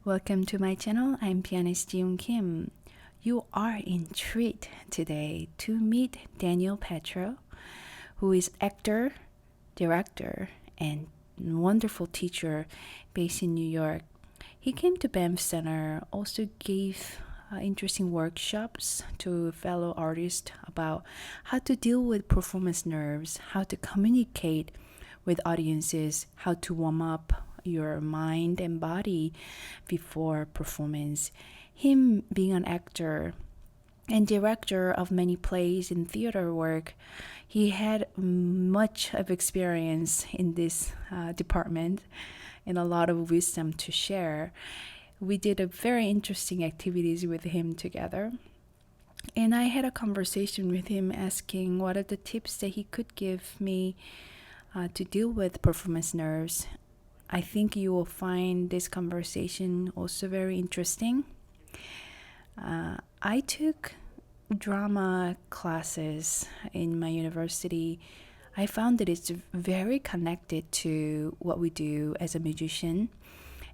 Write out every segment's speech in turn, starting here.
Welcome to my channel. I'm pianist Yoon Kim. You are in treat today to meet Daniel Pettrow, who is actor, director, and wonderful teacher based in New York. He came to Banff Center, also gave interesting workshops to fellow artists about how to deal with performance nerves, how to communicate with audiences, how to warm up your mind and body before performance. Him being an actor and director of many plays and theater work, he had much of experience in this department and a lot of wisdom to share. We did a very interesting activities with him together. And I had a conversation with him asking what are the tips that he could give me to deal with performance nerves. I think you will find this conversation also very interesting. I took drama classes in my university. I found that it's very connected to what we do as a musician,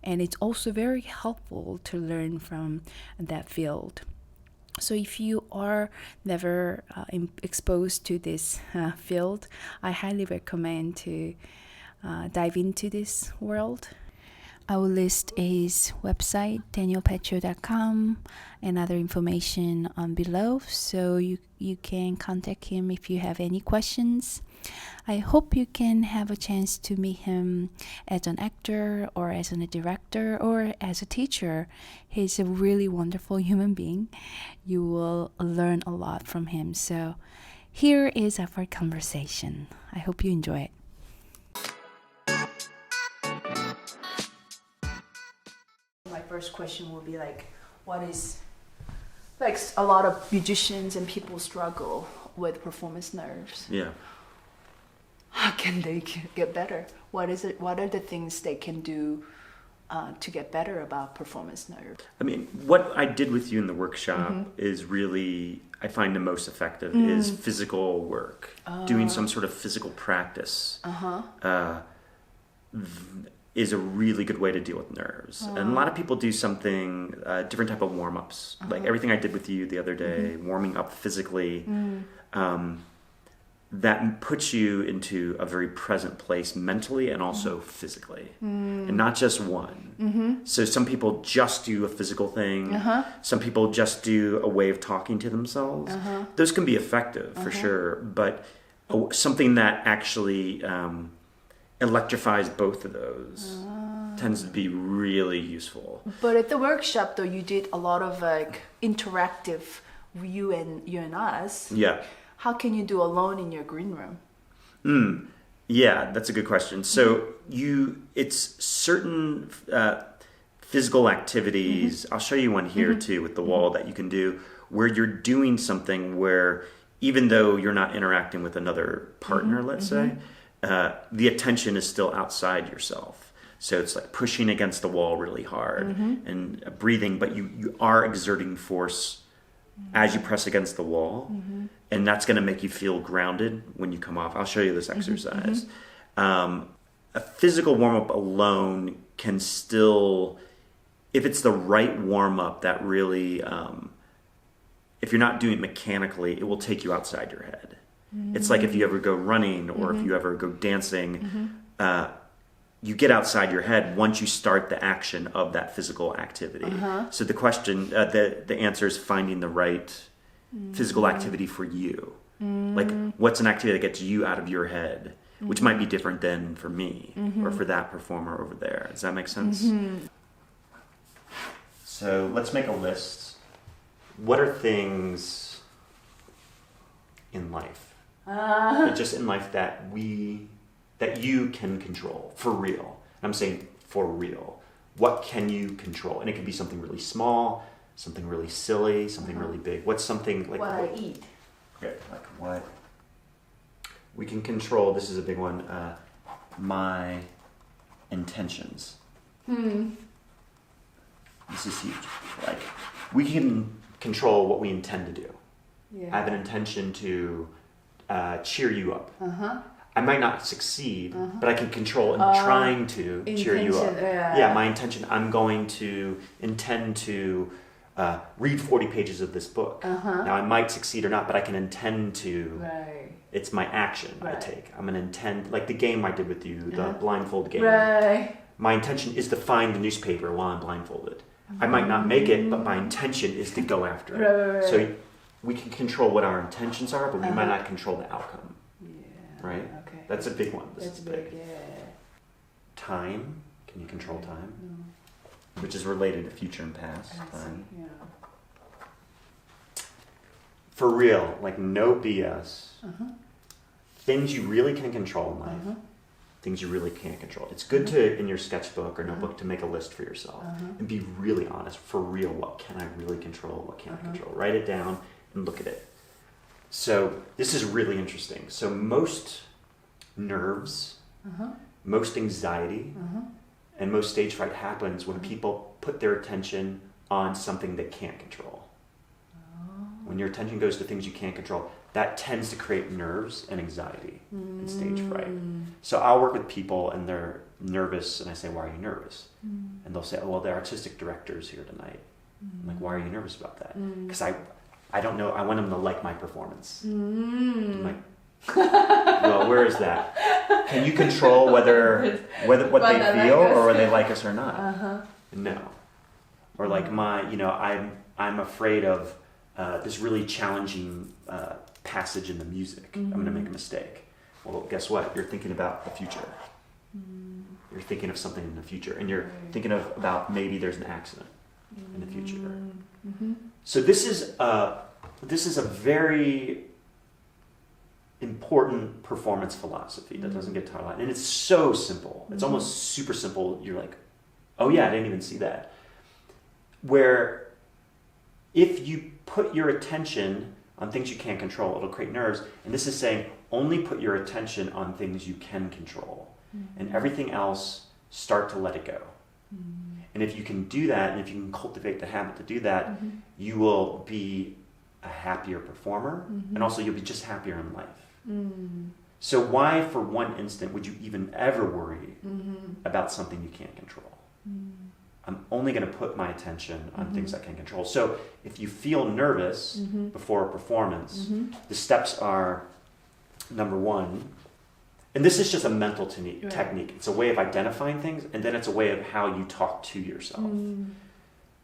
and it's also very helpful to learn from that field. So if you are never exposed to this field, I highly recommend to dive into this world. I will list his website, danielpettrow.com, and other information on below, so you can contact him if you have any questions. I hope you can have a chance to meet him as an actor or as a director or as a teacher. He's a really wonderful human being. You will learn a lot from him. So here is our conversation. I hope you enjoy it. My first question will be what is, a lot of musicians and people struggle with performance nerves. Yeah. How can they get better? What is it? What are the things they can do to get better about performance nerves? I mean, what I did with you in the workshop is really, I find the most effective is physical work. Doing some sort of physical practice is a really good way to deal with nerves. And a lot of people do something, different type of warm-ups. Like everything I did with you the other day, warming up physically, that puts you into a very present place mentally and also physically. And not just one. So some people just do a physical thing. Some people just do a way of talking to themselves. Those can be effective for sure, but something that actually electrifies both of those tends to be really useful. But at the workshop, though, you did a lot of interactive you and us. Yeah. How can you do alone in your green room? Yeah, that's a good question. So it's certain physical activities. I'll show you one here too with the wall that you can do where you're doing something where even though you're not interacting with another partner, let's say, the attention is still outside yourself. So it's like pushing against the wall really hard and breathing, but you are exerting force as you press against the wall. And that's going to make you feel grounded when you come off. I'll show you this exercise. A physical warm-up alone can still, if it's the right warm-up that really, if you're not doing it mechanically, it will take you outside your head. It's like if you ever go running or if you ever go dancing, you get outside your head once you start the action of that physical activity. So the question, the answer is finding the right physical activity for you. Like what's an activity that gets you out of your head, which might be different than for me or for that performer over there. Does that make sense? So let's make a list. What are things in life? Just in life that you can control for real. I'm saying for real. What can you control? And it can be something really small, something really silly, something really big. What's something like what I eat? Okay, like what we can control. This is a big one. My intentions. This is huge. Like we can control what we intend to do. Yeah. I have an intention to cheer you up. I might not succeed, but I can control in trying to cheer you up. My intention, I'm going to intend to read 40 pages of this book. Now, I might succeed or not, but I can intend to. Right. It's my action I take. I'm going to intend, like the game I did with you, the blindfold game. Right. My intention is to find the newspaper while I'm blindfolded. I might not make it, but my intention is to go after it. Right. So we can control what our intentions are, but we might not control the outcome. Yeah. Right? Okay. That's a big one. That's big, yeah. Time. Can you control time? No. Which is related to future and past time. Yeah. For real, like no BS. Things you really can control in life. Things you really can't control. It's good to, in your sketchbook or notebook, to make a list for yourself and be really honest. For real, what can I really control? What can't I control? Write it down and look at it. So this is really interesting. So most nerves, most anxiety, and most stage fright happens when people put their attention on something they can't control. When your attention goes to things you can't control, that tends to create nerves and anxiety and stage fright. So I'll work with people and they're nervous and I say, why are you nervous? And they'll say, oh, well, the artistic director's here tonight. I'm like, why are you nervous about that? Because I don't know, I want them to like my performance. I'm like, well, where is that? Can you control whether what they feel or whether they like us or not? No. Or like I'm afraid of this really challenging passage in the music. I'm going to make a mistake. Well, guess what? You're thinking about the future. You're thinking of something in the future, and you're thinking about maybe there's an accident in the future. So this is a very important performance philosophy that doesn't get taught a lot, and it's so simple. It's almost super simple. You're like, oh yeah, I didn't even see that. Where if you put your attention on things you can't control, it'll create nerves. And this is saying only put your attention on things you can control. And everything else, start to let it go. And if you can do that, and if you can cultivate the habit to do that, you will be a happier performer, and also you'll be just happier in life. So why, for one instant, would you even ever worry about something you can't control? I'm only going to put my attention on things I can control. So if you feel nervous before a performance, the steps are, number one, and this is just a mental technique. It's a way of identifying things, and then it's a way of how you talk to yourself.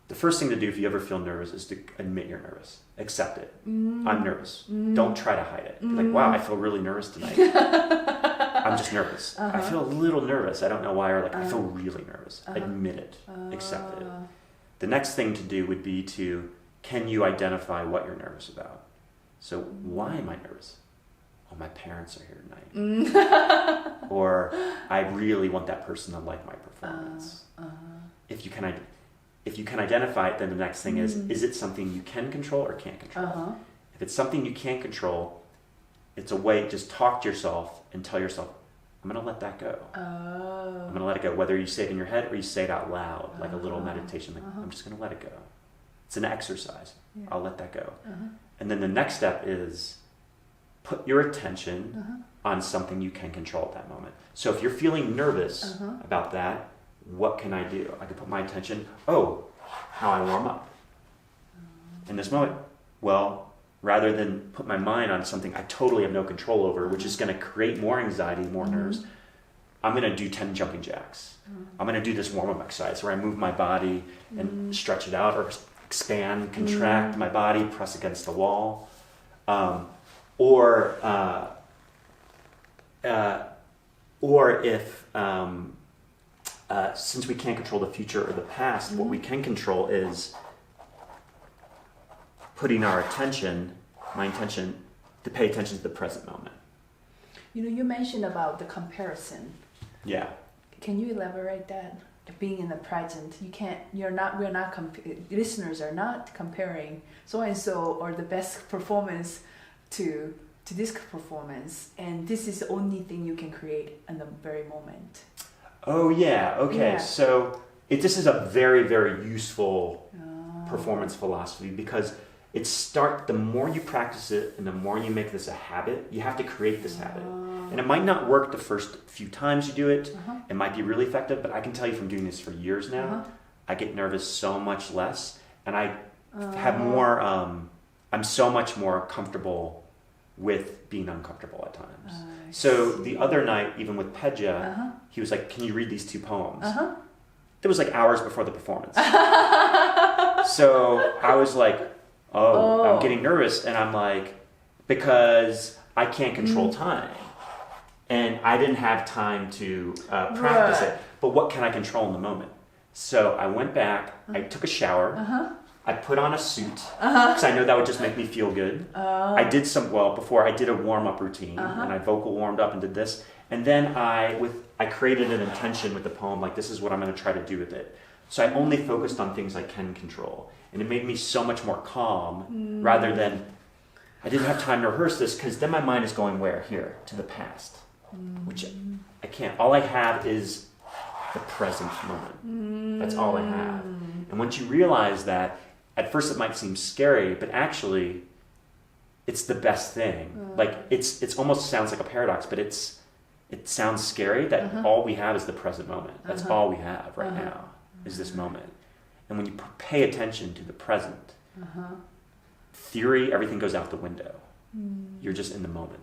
The first thing to do if you ever feel nervous is to admit you're nervous. Accept it. I'm nervous. Don't try to hide it. Be like, wow, I feel really nervous tonight. I'm just nervous. I feel a little nervous. I don't know why, or like I feel really nervous. Admit it. Accept it. The next thing to do would be can you identify what you're nervous about? So why am I nervous? Oh, my parents are here tonight. Or I really want that person to like my performance. If you can identify it, then the next thing is it something you can control or can't control? If it's something you can't control, it's a way, just talk to yourself and tell yourself, I'm going to let that go. I'm going to let it go. Whether you say it in your head or you say it out loud, like a little meditation, like, I'm just going to let it go. It's an exercise. I'll let that go. And then the next step is put your attention on something you can control at that moment. So if you're feeling nervous about that, what can I do? I can put my attention, how I warm up. In this moment, well, rather than put my mind on something I totally have no control over, which is going to create more anxiety, more nerves, I'm going to do 10 jumping jacks. I'm going to do this warm-up exercise where I move my body and stretch it out, or expand, contract my body, press against the wall. Or if since we can't control the future or the past, what we can control is putting our attention, my intention, to pay attention to the present moment. You mentioned about the comparison. Yeah. Can you elaborate that? Being in the present, listeners are not comparing so and so or the best performance to this performance, and this is the only thing you can create in the very moment. Oh yeah, okay. Yeah. So this is a very, very useful performance philosophy, because the more you practice it and the more you make this a habit, you have to create this habit. And it might not work the first few times you do it. It might be really effective, but I can tell you from doing this for years now, I get nervous so much less, and I have more, I'm so much more comfortable with being uncomfortable at times. So the other night, even with Pedja, he was like, can you read these 2 poems? It was like hours before the performance. So I was like, I'm getting nervous, and I'm like, because I can't control time. And I didn't have time to practice it. But what can I control in the moment? So I went back, I took a shower, I put on a suit, because I know that would just make me feel good. I did before I did a warm-up routine, and I vocal warmed up and did this. And then I created an intention with the poem, like this is what I'm going to try to do with it. So I only focused on things I can control. And it made me so much more calm, rather than, I didn't have time to rehearse this, because then my mind is going where? Here, to the past, which I can't. All I have is the present moment. That's all I have. And once you realize that, at first it might seem scary, but actually it's the best thing. Like it's almost sounds like a paradox, but it sounds scary that all we have is the present moment. That's all we have right now is this moment. And when you pay attention to the present, theory, everything goes out the window. You're just in the moment.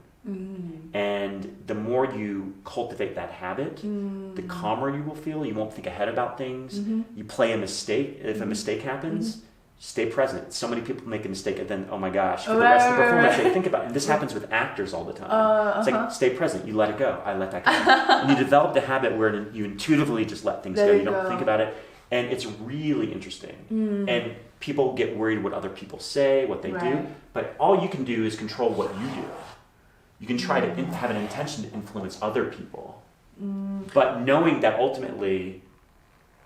And the more you cultivate that habit, the calmer you will feel. You won't think ahead about things. You play a mistake. If a mistake happens, stay present. So many people make a mistake and then, oh my gosh, for the rest of the performance, they think about it. And this happens with actors all the time. It's like, stay present. You let it go. I let that go. And you develop the habit where you intuitively just let things go. You don't think about it. And it's really interesting. And people get worried what other people say, what they do. But all you can do is control what you do. You can try to have an intention to influence other people. But knowing that ultimately,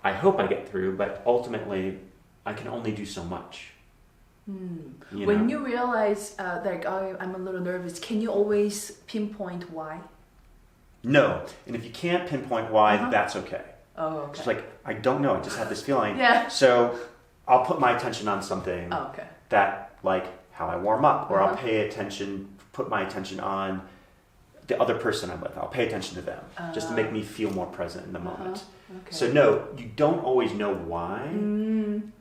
I hope I get through, but ultimately, I can only do so much. When you realize, I'm a little nervous, can you always pinpoint why? No. And if you can't pinpoint why, that's okay. Oh, okay. It's like, I don't know, I just have this feeling. Yeah. So I'll put my attention on something that, like how I warm up, or I'll put my attention on the other person I'm with. I'll pay attention to them, just to make me feel more present in the moment. Okay. So no, you don't always know why, and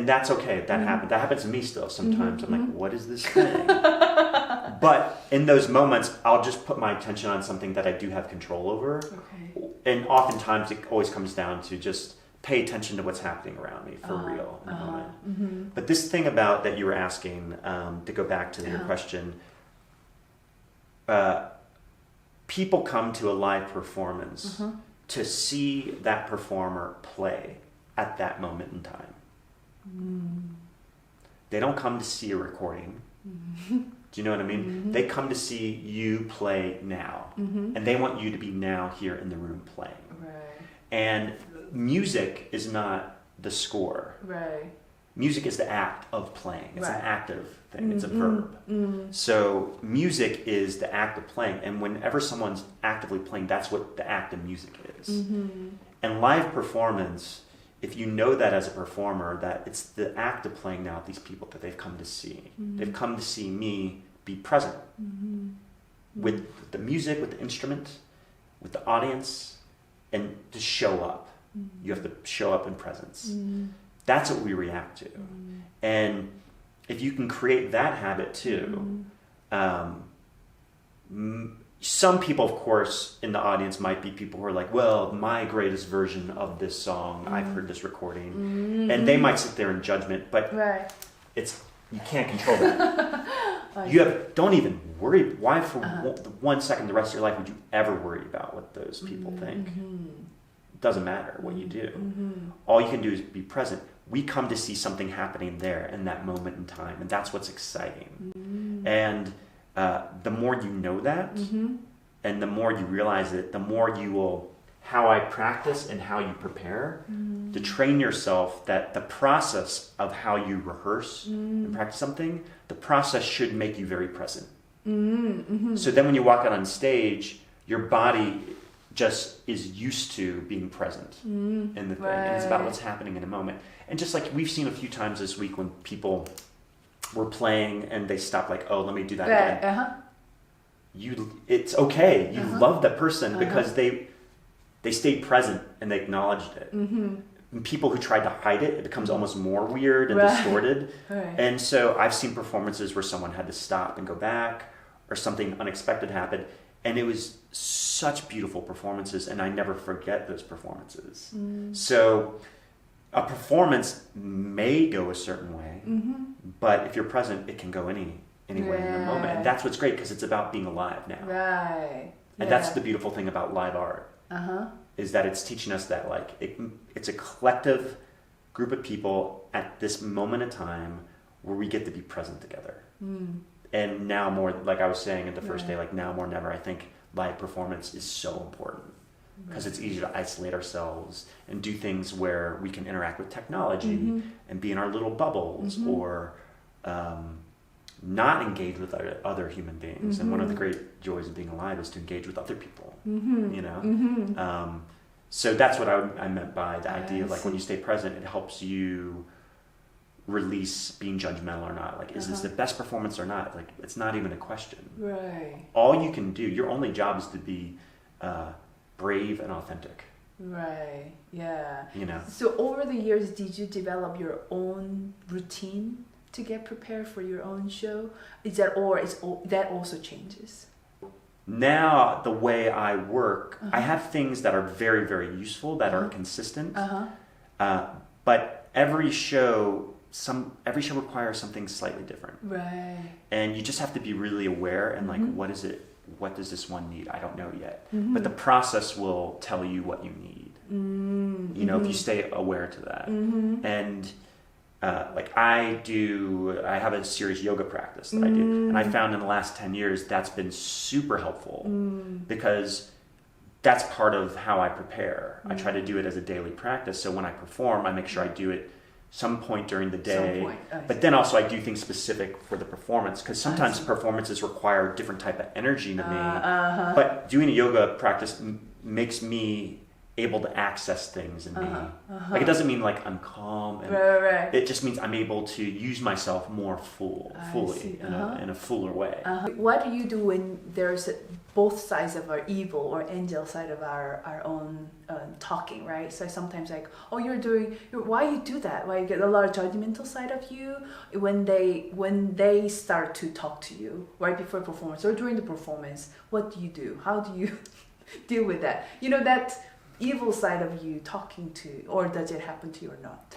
that's okay. That happens. That happens to me still sometimes. I'm like, what is this thing? But in those moments, I'll just put my attention on something that I do have control over. Okay. And oftentimes it always comes down to just pay attention to what's happening around me for real in the moment. But this thing about that you were asking, to go back to your question, people come to a live performance to see that performer play at that moment in time. They don't come to see a recording. Do you know what I mean? They come to see you play now. And they want you to be now here in the room playing. Right. And music is not the score. Right. Music is the act of playing. It's an active thing. It's a verb. So music is the act of playing. And whenever someone's actively playing, that's what the act of music is. And live performance, if you know that as a performer, that it's the act of playing now with these people that they've come to see. They've come to see me be present with the music, with the instrument, with the audience, and to show up. You have to show up in presence. That's what we react to. And if you can create that habit too, some people, of course, in the audience might be people who are like, well, my greatest version of this song, I've heard this recording. And they might sit there in judgment, but you can't control that. Don't even worry. Why for 1 second the rest of your life would you ever worry about what those people think? It doesn't matter what you do. All you can do is be present. We come to see something happening there in that moment in time, and that's what's exciting. And the more you know that, and the more you realize it, the more you will, how I practice and how you prepare, to train yourself that the process of how you rehearse and practice something, the process should make you very present. So then when you walk out on stage, your body just is used to being present in the thing. And it's about what's happening in a moment. And just like we've seen a few times this week when people were playing and they stopped, like, oh, let me do that again. it's okay. You love the person because they stayed present and they acknowledged it. And people who tried to hide it, it becomes almost more weird and distorted. And so I've seen performances where someone had to stop and go back, or something unexpected happened, and it was such beautiful performances, and I never forget those performances. So a performance may go a certain way, but if you're present, it can go any way in the moment. And that's what's great, because it's about being alive now. And that's the beautiful thing about live art, is that it's teaching us that like it's a collective group of people at this moment in time where we get to be present together. And now more, like I was saying at the first day, like now more than ever, I think live performance is so important, because it's easy to isolate ourselves and do things where we can interact with technology and be in our little bubbles, or not engage with other human beings. And one of the great joys of being alive is to engage with other people, you know? So that's what I meant by the idea of like when you stay present, it helps you release being judgmental or not. Like, is this the best performance or not? Like, it's not even a question. All you can do, your only job is to be brave and authentic. You know? So over the years, did you develop your own routine to get prepared for your own show? Is that, or that also changes? Now, the way I work, I have things that are very, very useful, that are consistent. But every show requires something slightly different. And you just have to be really aware and like, what does this one need? I don't know yet. But the process will tell you what you need. You know, if you stay aware to that. And like I have a serious yoga practice that I do. And I found in the last 10 years, that's been super helpful, because that's part of how I prepare. I try to do it as a daily practice. So when I perform, I make sure I do it some point during the day, but then also I do things specific for the performance, because sometimes performances require a different type of energy to me. But doing a yoga practice makes me able to access things in me. Like, it doesn't mean like I'm calm, and it just means I'm able to use myself more fully in a fuller way. What do you do when there's both sides of our evil or angel side of our own talking, right? So sometimes like, oh, why you do that? Why you get a lot of judgmental side of you when they start to talk to you right before performance or during the performance? What do you do? How do you deal with that? You know, that evil side of you talking to, or does it happen to you or not?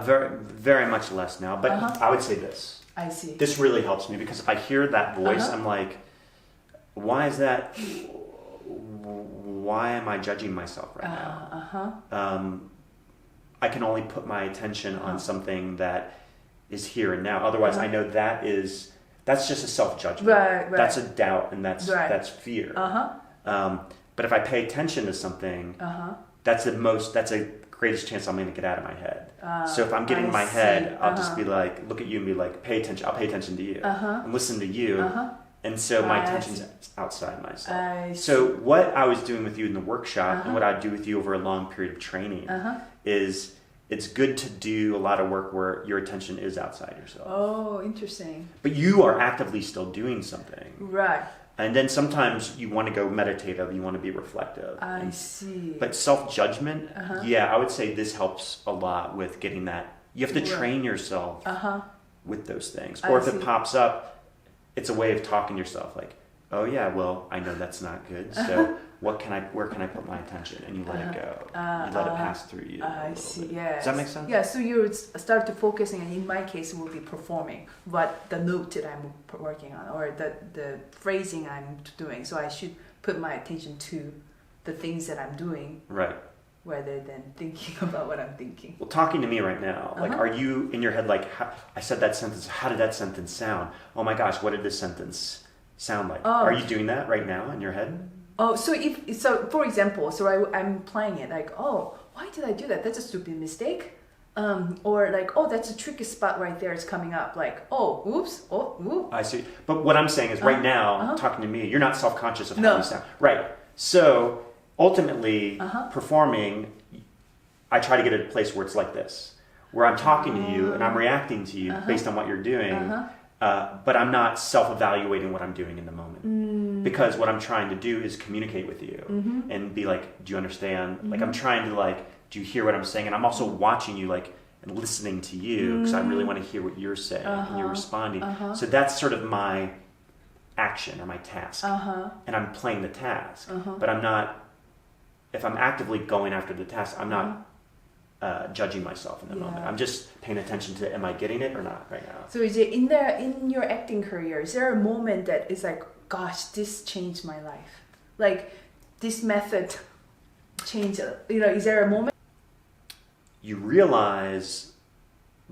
Very, very much less now, but I would say this. I see. This really helps me, because if I hear that voice, I'm like, why is that? Why am I judging myself right now? I can only put my attention on something that is here and now. Otherwise, I know that's just a self-judgment. That's a doubt, and that's fear. But if I pay attention to something, that's the greatest chance I'm going to get out of my head. So if I'm getting in my head, I'll just be like, look at you and be like, pay attention. I'll pay attention to you and listen to you. And so my attention's outside myself. So what I was doing with you in the workshop and what I do with you over a long period of training is it's good to do a lot of work where your attention is outside yourself. Oh, interesting. But you are actively still doing something. Right. And then sometimes you want to go meditative, you want to be reflective. I see. But self-judgment, I would say this helps a lot with getting that. You have to train yourself with those things. Or if it pops up, it's a way of talking to yourself like, oh yeah, well, I know that's not good. So where can I put my attention? And you let it go. You let it pass through you. I see, yes. Does that make sense? Yeah, so you would start to focusing, and in my case, it will be performing, but the note that I'm working on, or the phrasing I'm doing. So I should put my attention to the things that I'm doing. Right. Rather than thinking about what I'm thinking. Well, talking to me right now, like, are you in your head like, I said that sentence, how did that sentence sound? Oh my gosh, what did this sentence sound like? Are you doing that right now in your head? Oh, so for example, I'm playing it like, oh, why did I do that? That's a stupid mistake. Or like, oh, that's a tricky spot right there. It's coming up. Like, oh, oops, oh, oops. I see. But what I'm saying is right now, talking to me, you're not self-conscious of how you sound. Right. So ultimately, performing, I try to get at a place where it's like this, where I'm talking to you and I'm reacting to you based on what you're doing, but I'm not self-evaluating what I'm doing in the moment. because what I'm trying to do is communicate with you and be like, do you understand? Like I'm trying to like, do you hear what I'm saying? And I'm also watching you like and listening to you because I really want to hear what you're saying and you're responding. So that's sort of my action or my task. And I'm playing the task, but I'm not, if I'm actively going after the task, I'm not judging myself in the moment. I'm just paying attention to, am I getting it or not right now? So is it in your acting career, is there a moment that is like, gosh, this changed my life? Like this method changed, is there a moment? You realize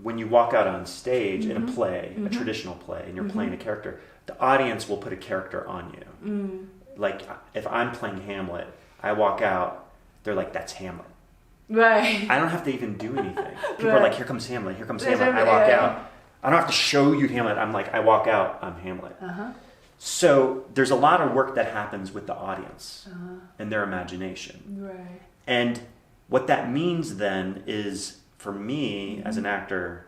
when you walk out on stage in a play, a traditional play, and you're playing a character, the audience will put a character on you. Like if I'm playing Hamlet, I walk out, they're like, that's Hamlet. Right. I don't have to even do anything. People are like, here comes Hamlet, here comes Hamlet. I walk out. I don't have to show you Hamlet. I'm like, I walk out, I'm Hamlet. So there's a lot of work that happens with the audience and their imagination. Right. And what that means then is, for me as an actor,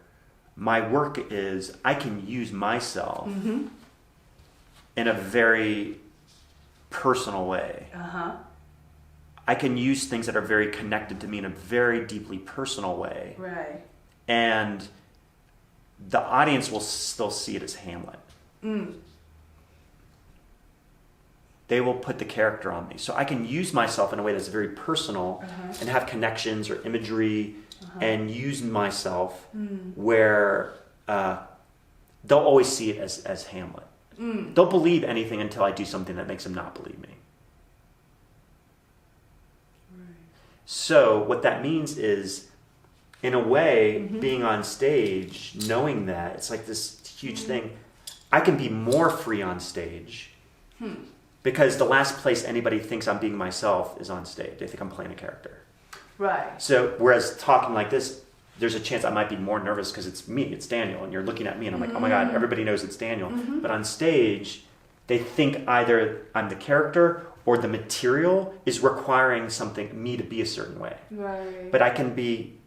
my work is I can use myself in a very personal way. I can use things that are very connected to me in a very deeply personal way. Right. And the audience will still see it as Hamlet. They will put the character on me. So I can use myself in a way that's very personal and have connections or imagery and use myself where they'll always see it as Hamlet. They'll believe anything until I do something that makes them not believe me. So what that means is, in a way, being on stage, knowing that, it's like this huge thing. I can be more free on stage because the last place anybody thinks I'm being myself is on stage. They think I'm playing a character. Right. So whereas talking like this, there's a chance I might be more nervous because it's me, it's Daniel, and you're looking at me and I'm like, oh my God, everybody knows it's Daniel. But on stage, they think either I'm the character or the material is requiring me to be a certain way. Right. But I can be,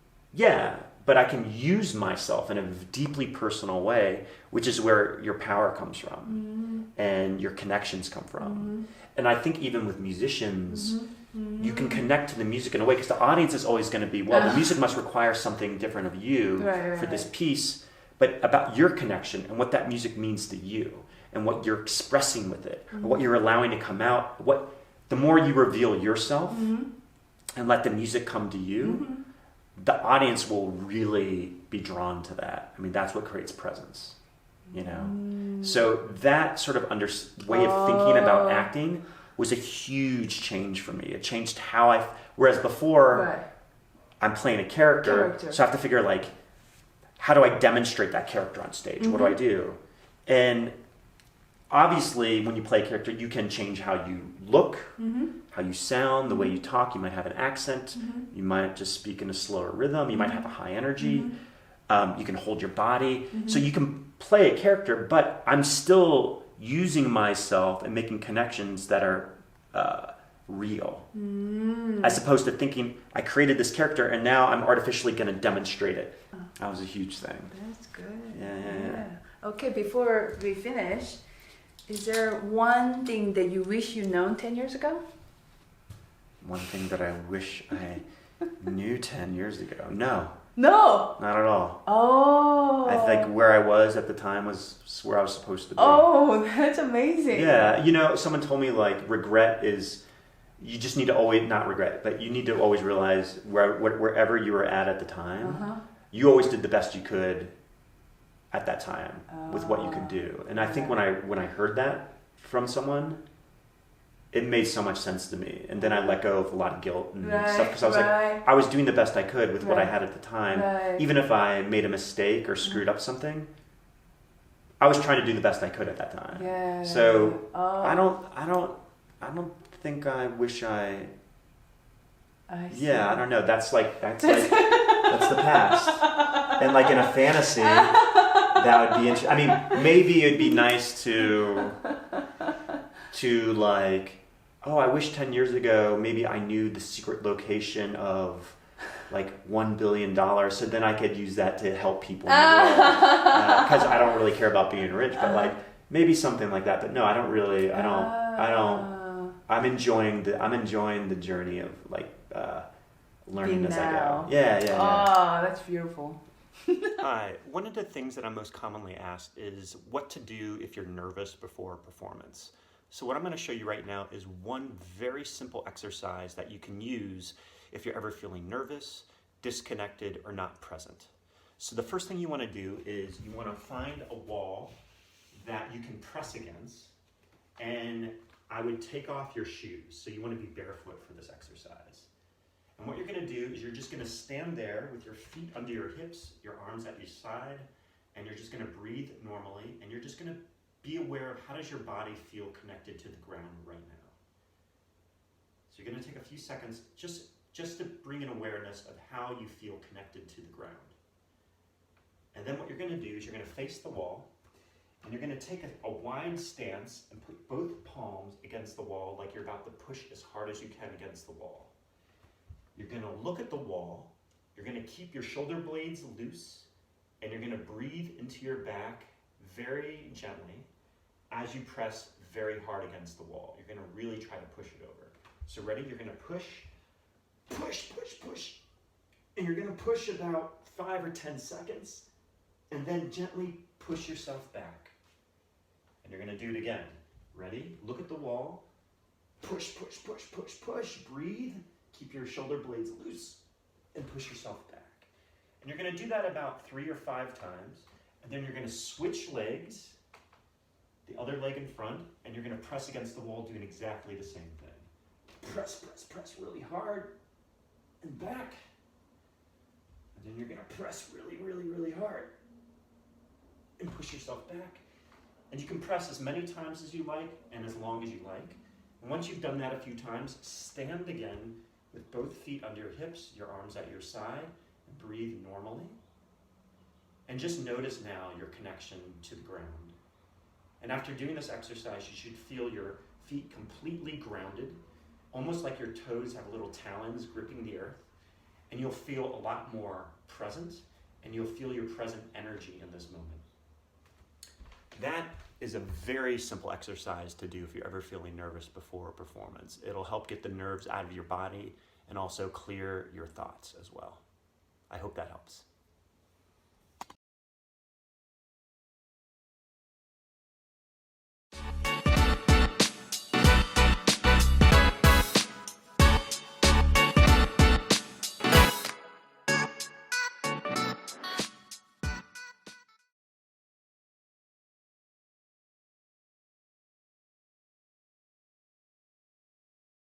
but I can use myself in a deeply personal way, which is where your power comes from and your connections come from. And I think even with musicians, you can connect to the music in a way because the audience is always going to be, the music must require something different of you for this piece, but about your connection and what that music means to you. And what you're expressing with it, or what you're allowing to come out. The more you reveal yourself and let the music come to you, the audience will really be drawn to that. I mean, that's what creates presence, So that sort of way of thinking about acting was a huge change for me. It changed how whereas before I'm playing a character, so I have to figure like, how do I demonstrate that character on stage? What do I do? And obviously, when you play a character, you can change how you look, how you sound, the way you talk. You might have an accent. You might just speak in a slower rhythm. You might have a high energy. You can hold your body. So you can play a character, but I'm still using myself and making connections that are real. As opposed to thinking, I created this character and now I'm artificially going to demonstrate it. That was a huge thing. That's good. Yeah. Okay, before we finish, is there one thing that you wish you known 10 years ago? One thing that I wish I knew 10 years ago? No. No! Not at all. Oh. I think where I was at the time was where I was supposed to be. Oh, that's amazing. Yeah. Someone told me like regret is, you just need to always, not regret, but you need to always realize wherever you were at the time, you always did the best you could at that time with what you could do. And I think when I heard that from someone, it made so much sense to me. And then I let go of a lot of guilt and stuff because I was like, I was doing the best I could with what I had at the time. Even if I made a mistake or screwed up something, I was trying to do the best I could at that time. Yeah. So I don't think I wish I see. I don't know. That's the past. And like in a fantasy, that would be interesting. I mean, maybe it'd be nice to like, I wish 10 years ago, maybe I knew the secret location of like $1 billion, so then I could use that to help people in the world. Because I don't really care about being rich, but like maybe something like that. But no, I don't really, I don't. I'm enjoying the journey of like learning Being as now. I go. Yeah. Oh, that's beautiful. Hi. One of the things that I'm most commonly asked is what to do if you're nervous before a performance. So what I'm going to show you right now is one very simple exercise that you can use if you're ever feeling nervous, disconnected, or not present. So the first thing you want to do is you want to find a wall that you can press against, and I would take off your shoes. So you want to be barefoot for this exercise. And what you're going to do is you're just going to stand there with your feet under your hips, your arms at your side, and you're just going to breathe normally, and you're just going to be aware of how does your body feel connected to the ground right now. So you're going to take a few seconds just to bring an awareness of how you feel connected to the ground. And then what you're going to do is you're going to face the wall, and you're going to take a wide stance and put both palms against the wall like you're about to push as hard as you can against the wall. You're going to look at the wall, you're going to keep your shoulder blades loose, and you're going to breathe into your back very gently as you press very hard against the wall. You're going to really try to push it over. So ready? You're going to push, and you're going to push about 5 or 10 seconds, and then gently push yourself back. And you're going to do it again. Ready? Look at the wall, push, breathe. Keep your shoulder blades loose and push yourself back. And you're going to do that about 3 or 5 times. And then you're going to switch legs, the other leg in front, and you're going to press against the wall doing exactly the same thing. Press really hard and back. And then you're going to press really hard and push yourself back. And you can press as many times as you like and as long as you like. And once you've done that a few times, stand again with both feet under your hips, your arms at your side, and breathe normally. And just notice now your connection to the ground. And after doing this exercise, you should feel your feet completely grounded, almost like your toes have little talons gripping the earth. And you'll feel a lot more present, and you'll feel your present energy in this moment. That is a very simple exercise to do if you're ever feeling nervous before a performance. It'll help get the nerves out of your body and also clear your thoughts as well. I hope that helps.